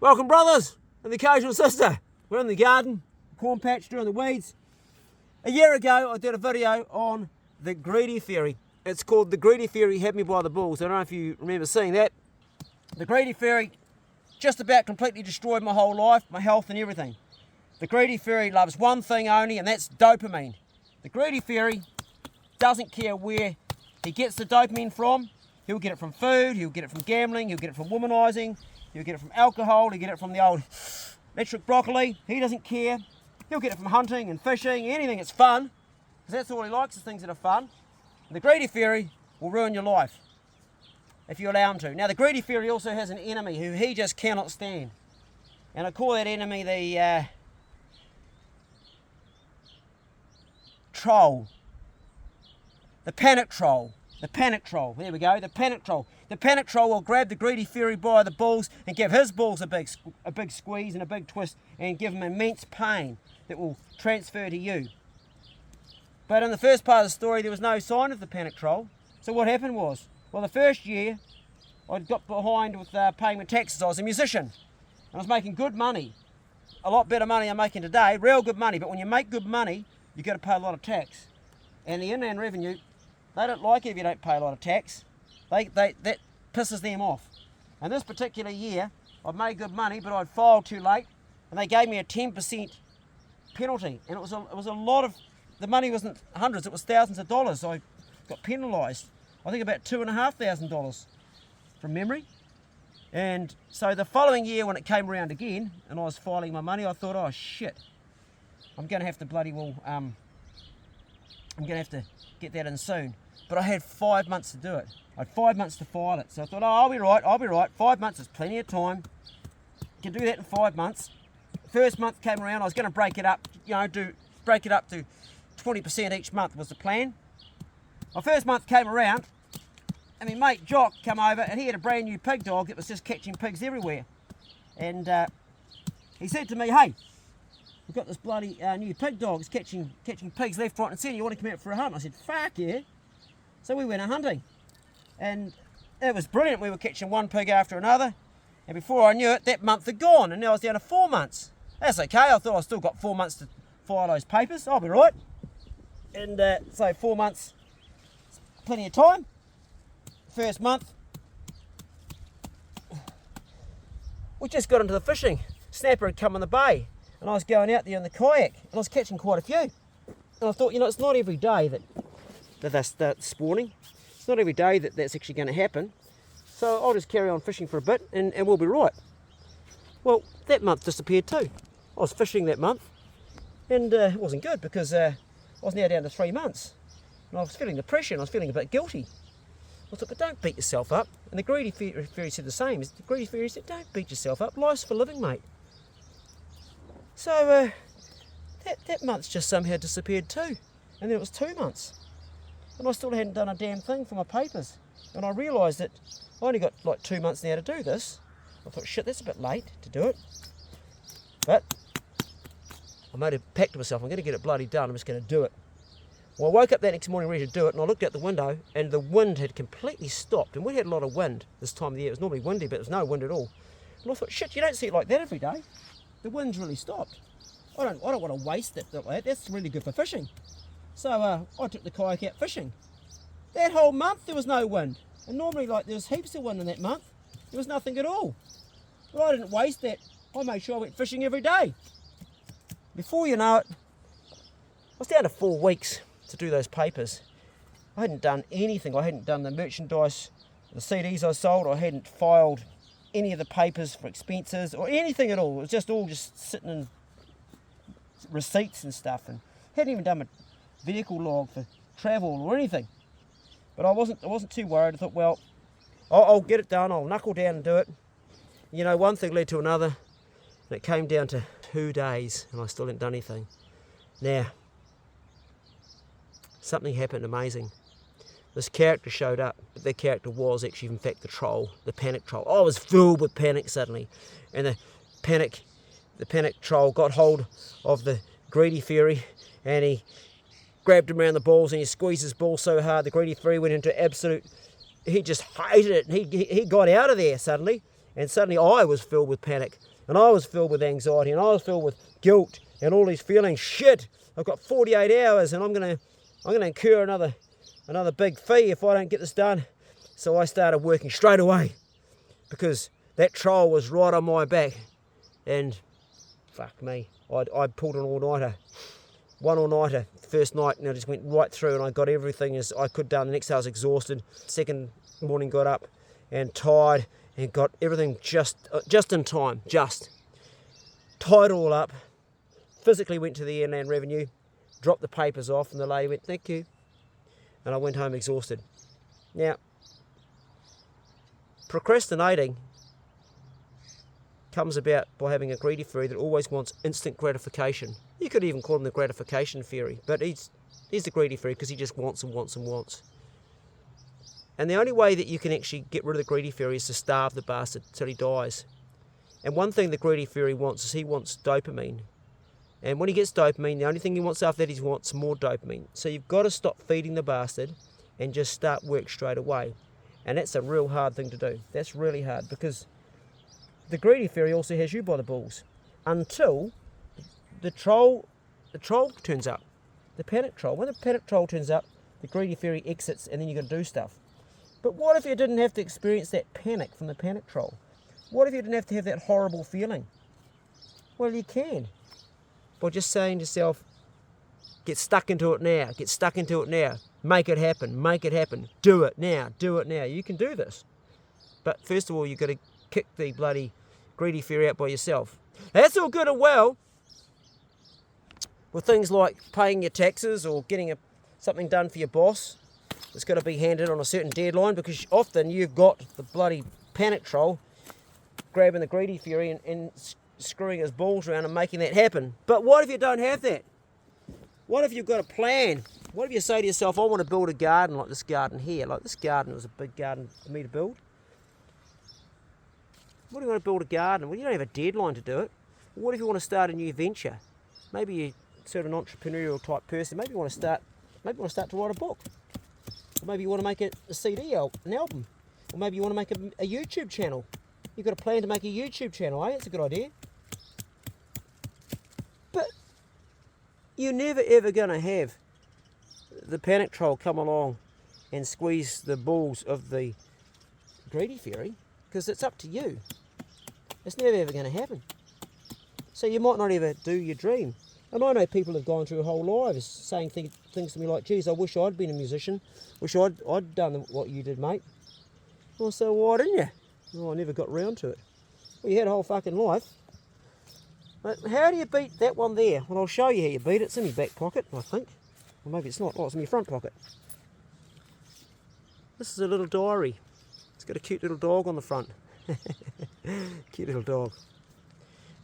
Welcome, brothers and the occasional sister. We're in the garden, corn patch, doing the weeds. A year ago, I did a video on the greedy fairy. It's called The Greedy Fairy Had Me by the Balls. I don't know if you remember seeing that. The greedy fairy just about completely destroyed my whole life, my health and everything. The greedy fairy loves one thing only, and that's dopamine. The greedy fairy doesn't care where he gets the dopamine from. He'll get it from food, he'll get it from gambling, he'll get it from womanizing, he'll get it from alcohol, he'll get it from the old electric broccoli. He doesn't care. He'll get it from hunting and fishing, anything that's fun, because that's all he likes, is things that are fun. And the greedy fairy will ruin your life if you allow him to. Now, the greedy fairy also has an enemy who he just cannot stand. And I call that enemy the troll. The panic troll. The panic troll. There we go. The panic troll. The panic troll will grab the greedy fairy by the balls and give his balls a big squeeze and a big twist and give him immense pain that will transfer to you. But in the first part of the story, there was no sign of the panic troll. So what happened was, well, the first year, I got behind with paying my taxes. I was a musician, and I was making good money. A lot better money I'm making today, real good money. But when you make good money, you've got to pay a lot of tax. And the Inland Revenue, they don't like it if you don't pay a lot of tax. That pisses them off. And this particular year, I'd made good money, but I'd filed too late, and they gave me a 10% penalty. And it was a lot of, the money wasn't hundreds, it was thousands of dollars. So I got penalised, I think about $2,500 from memory. And so the following year, when it came around again, and I was filing my money, I thought, oh shit, I'm going to have to bloody well, I'm going to have to get that in soon. But I had 5 months to do it. I had 5 months to file it. So I thought, oh, I'll be right. 5 months is plenty of time. You can do that in 5 months. First month came around, I was going to break it up, break it up to 20% each month was the plan. My first month came around, and my mate Jock came over, and he had a brand new pig dog that was just catching pigs everywhere. And he said to me, hey, we've got this bloody new pig dog. It's catching pigs left, right and centre. You want to come out for a hunt? I said, fuck yeah. So we went hunting. And it was brilliant. We were catching one pig after another. And before I knew it, that month had gone. And now I was down to 4 months. That's okay. I thought I still got 4 months to file those papers. I'll be right. And so 4 months, plenty of time. First month, we just got into the fishing. Snapper had come in the bay. And I was going out there in the kayak, and I was catching quite a few. And I thought, it's not every day that they start spawning. It's not every day that that's actually going to happen. So I'll just carry on fishing for a bit, and we'll be right. Well, that month disappeared too. I was fishing that month, and it wasn't good because I was now down to 3 months. And I was feeling depression, I was feeling a bit guilty. I thought, but don't beat yourself up. And the greedy fairy said the same. The greedy fairy said, don't beat yourself up. Life's for living, mate. So that month's just somehow disappeared too. And then it was 2 months. And I still hadn't done a damn thing for my papers. And I realised that I only got like 2 months now to do this. I thought, shit, that's a bit late to do it. But I made a pact to myself, I'm going to get it bloody done, I'm just going to do it. Well, I woke up that next morning ready to do it, and I looked out the window, and the wind had completely stopped. And we had a lot of wind this time of the year. It was normally windy, but there was no wind at all. And I thought, shit, you don't see it like that every day. The wind's really stopped. I don't want to waste it like that. That's really good for fishing. So I took the kayak out fishing. That whole month there was no wind. And normally there was heaps of wind in that month. There was nothing at all. But I didn't waste that. I made sure I went fishing every day. Before you know it, I was down to 4 weeks to do those papers. I hadn't done anything. I hadn't done the merchandise, the CDs I sold. I hadn't filed any of the papers for expenses or anything at all. It was just all sitting in receipts and stuff, and hadn't even done a vehicle log for travel or anything. But I wasn't too worried. I thought, well, I'll get it done. I'll knuckle down and do it. One thing led to another, and it came down to 2 days, and I still hadn't done anything. Now, something happened amazing. This character showed up. The character was actually, in fact, the troll, the panic troll. I was filled with panic suddenly, and the panic troll got hold of the greedy fairy, and he grabbed him around the balls, and he squeezed his balls so hard the greedy fairy went into absolute. He just hated it. He got out of there suddenly, And suddenly I was filled with panic, and I was filled with anxiety, and I was filled with guilt and all these feelings. Shit, I've got 48 hours and I'm gonna incur another big fee if I don't get this done. So I started working straight away because that troll was right on my back. And fuck me, I pulled an all-nighter. One all-nighter first night, and I just went right through, and I got everything as I could done. The next day I was exhausted. Second morning got up and tired and got everything just in time, tied it all up. Physically went to the Inland Revenue, dropped the papers off, and the lady went, "Thank you." And I went home exhausted. Now, procrastinating comes about by having a greedy fairy that always wants instant gratification. You could even call him the gratification fairy, but he's the greedy fairy because he just wants and wants and wants. And the only way that you can actually get rid of the greedy fairy is to starve the bastard till he dies. And one thing the greedy fairy wants is he wants dopamine. And when he gets dopamine, the only thing he wants after that is he wants more dopamine. So you've got to stop feeding the bastard and just start work straight away. And that's a real hard thing to do. That's really hard because the greedy fairy also has you by the balls until the troll turns up, the panic troll. When the panic troll turns up, the greedy fairy exits, and then you got to do stuff. But what if you didn't have to experience that panic from the panic troll? What if you didn't have to have that horrible feeling? Well, you can. By just saying to yourself, get stuck into it now, get stuck into it now, make it happen, do it now, You can do this. But first of all, you've got to kick the bloody greedy fairy out by yourself. That's all good and well with things like paying your taxes or getting something done for your boss. It's got to be handed on a certain deadline because often you've got the bloody panic troll grabbing the greedy fairy and screwing his balls around and making that happen. But what if you don't have that? What if you've got a plan? What if you say to yourself, I want to build a garden like this garden here. Like this garden was a big garden for me to build. What do you want to build a garden? Well, you don't have a deadline to do it. What if you want to start a new venture? Maybe you're sort of an entrepreneurial type person. Maybe you want to start to write a book. Or maybe you want to make a CD, an album. Or maybe you want to make a YouTube channel. You've got a plan to make a YouTube channel, eh? That's a good idea. But you're never ever going to have the panic troll come along and squeeze the balls of the greedy fairy because it's up to you. It's never ever going to happen. So you might not ever do your dream. And I know people have gone through whole lives saying things to me like, geez, I wish I'd been a musician. Wish I'd done what you did, mate. Well, so why didn't you? Well, I never got round to it. Well, you had a whole fucking life. But how do you beat that one there? Well, I'll show you how you beat it. It's in my back pocket, I think. Or maybe it's not. Oh, it's in my front pocket. This is a little diary. It's got a cute little dog on the front. Cute little dog.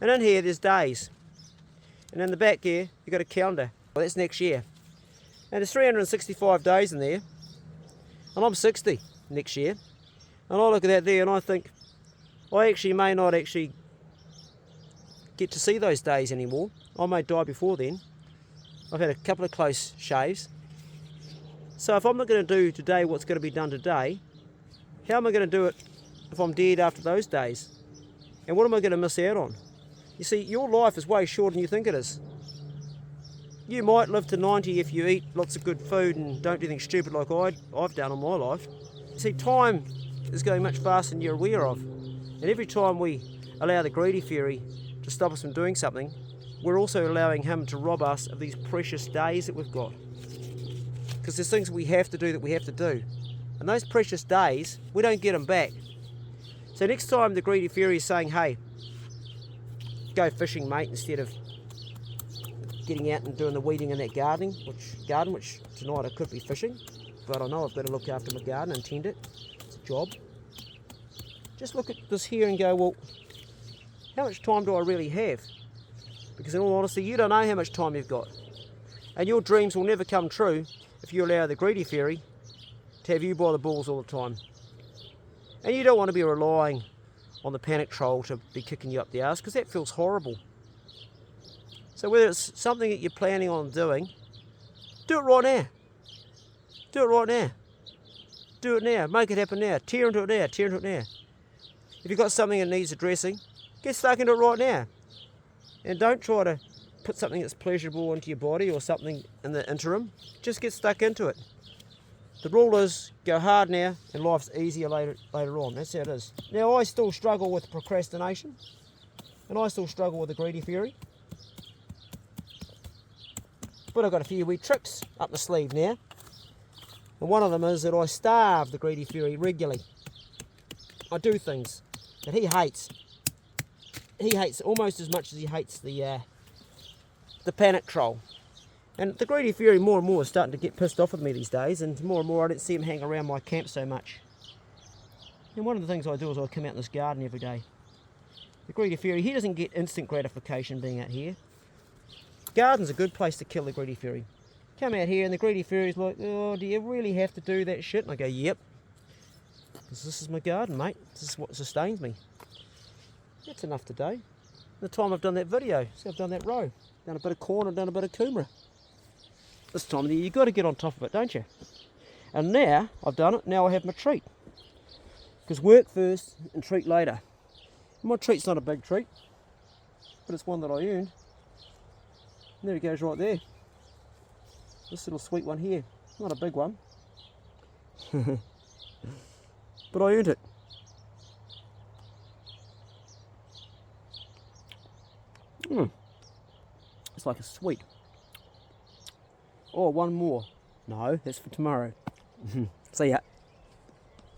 And in here, there's days. And in the back here, you've got a calendar. Well, that's next year. And there's 365 days in there. And I'm 60 next year. And I look at that there and I think, I actually may not actually get to see those days anymore. I may die before then. I've had a couple of close shaves. So if I'm not going to do today what's going to be done today, how am I going to do it if I'm dead after those days? And what am I going to miss out on? You see, your life is way shorter than you think it is. You might live to 90 if you eat lots of good food and don't do anything stupid like I've done in my life. You see, time is going much faster than you're aware of. And every time we allow the greedy fairy to stop us from doing something, we're also allowing him to rob us of these precious days that we've got. Because there's things we have to do that we have to do. And those precious days, we don't get them back. So next time the greedy fairy is saying, hey, go fishing, mate, instead of getting out and doing the weeding in that garden, which tonight I could be fishing, but I know I've got to look after my garden and tend it. It's a job. Just look at this here and go, well, how much time do I really have? Because in all honesty, you don't know how much time you've got. And your dreams will never come true if you allow the greedy fairy to have you by the balls all the time. And you don't want to be relying on the panic troll to be kicking you up the arse, because that feels horrible. So whether it's something that you're planning on doing, do it right now. Do it right now. Do it now. Make it happen now. Tear into it now. Tear into it now. If you've got something that needs addressing, get stuck into it right now. And don't try to put something that's pleasurable into your body or something in the interim. Just get stuck into it. The rule is go hard now and life's easier later on. That's how it is. Now I still struggle with procrastination and I still struggle with the greedy fury. But I've got a few wee tricks up my sleeve now. And one of them is that I starve the greedy fury regularly. I do things that he hates. He hates almost as much as he hates the panic troll. And the greedy fury more and more is starting to get pissed off with me these days, and more I don't see him hang around my camp so much. And one of the things I do is I come out in this garden every day. The greedy fury, he doesn't get instant gratification being out here. Garden's a good place to kill the greedy fury. Come out here and the greedy fury's like, oh, do you really have to do that shit? And I go, yep. Because this is my garden, mate. This is what sustains me. That's enough today. The time I've done that video, see I've done that row. Done a bit of corn and done a bit of kumara. This time of the year you've got to get on top of it, don't you? And now I've done it, now I have my treat. Because work first and treat later. My treat's not a big treat, but it's one that I earned. And there he goes right there. This little sweet one here. Not a big one. But I earned it. It's like a sweet. Oh, one more. No, that's for tomorrow. See ya.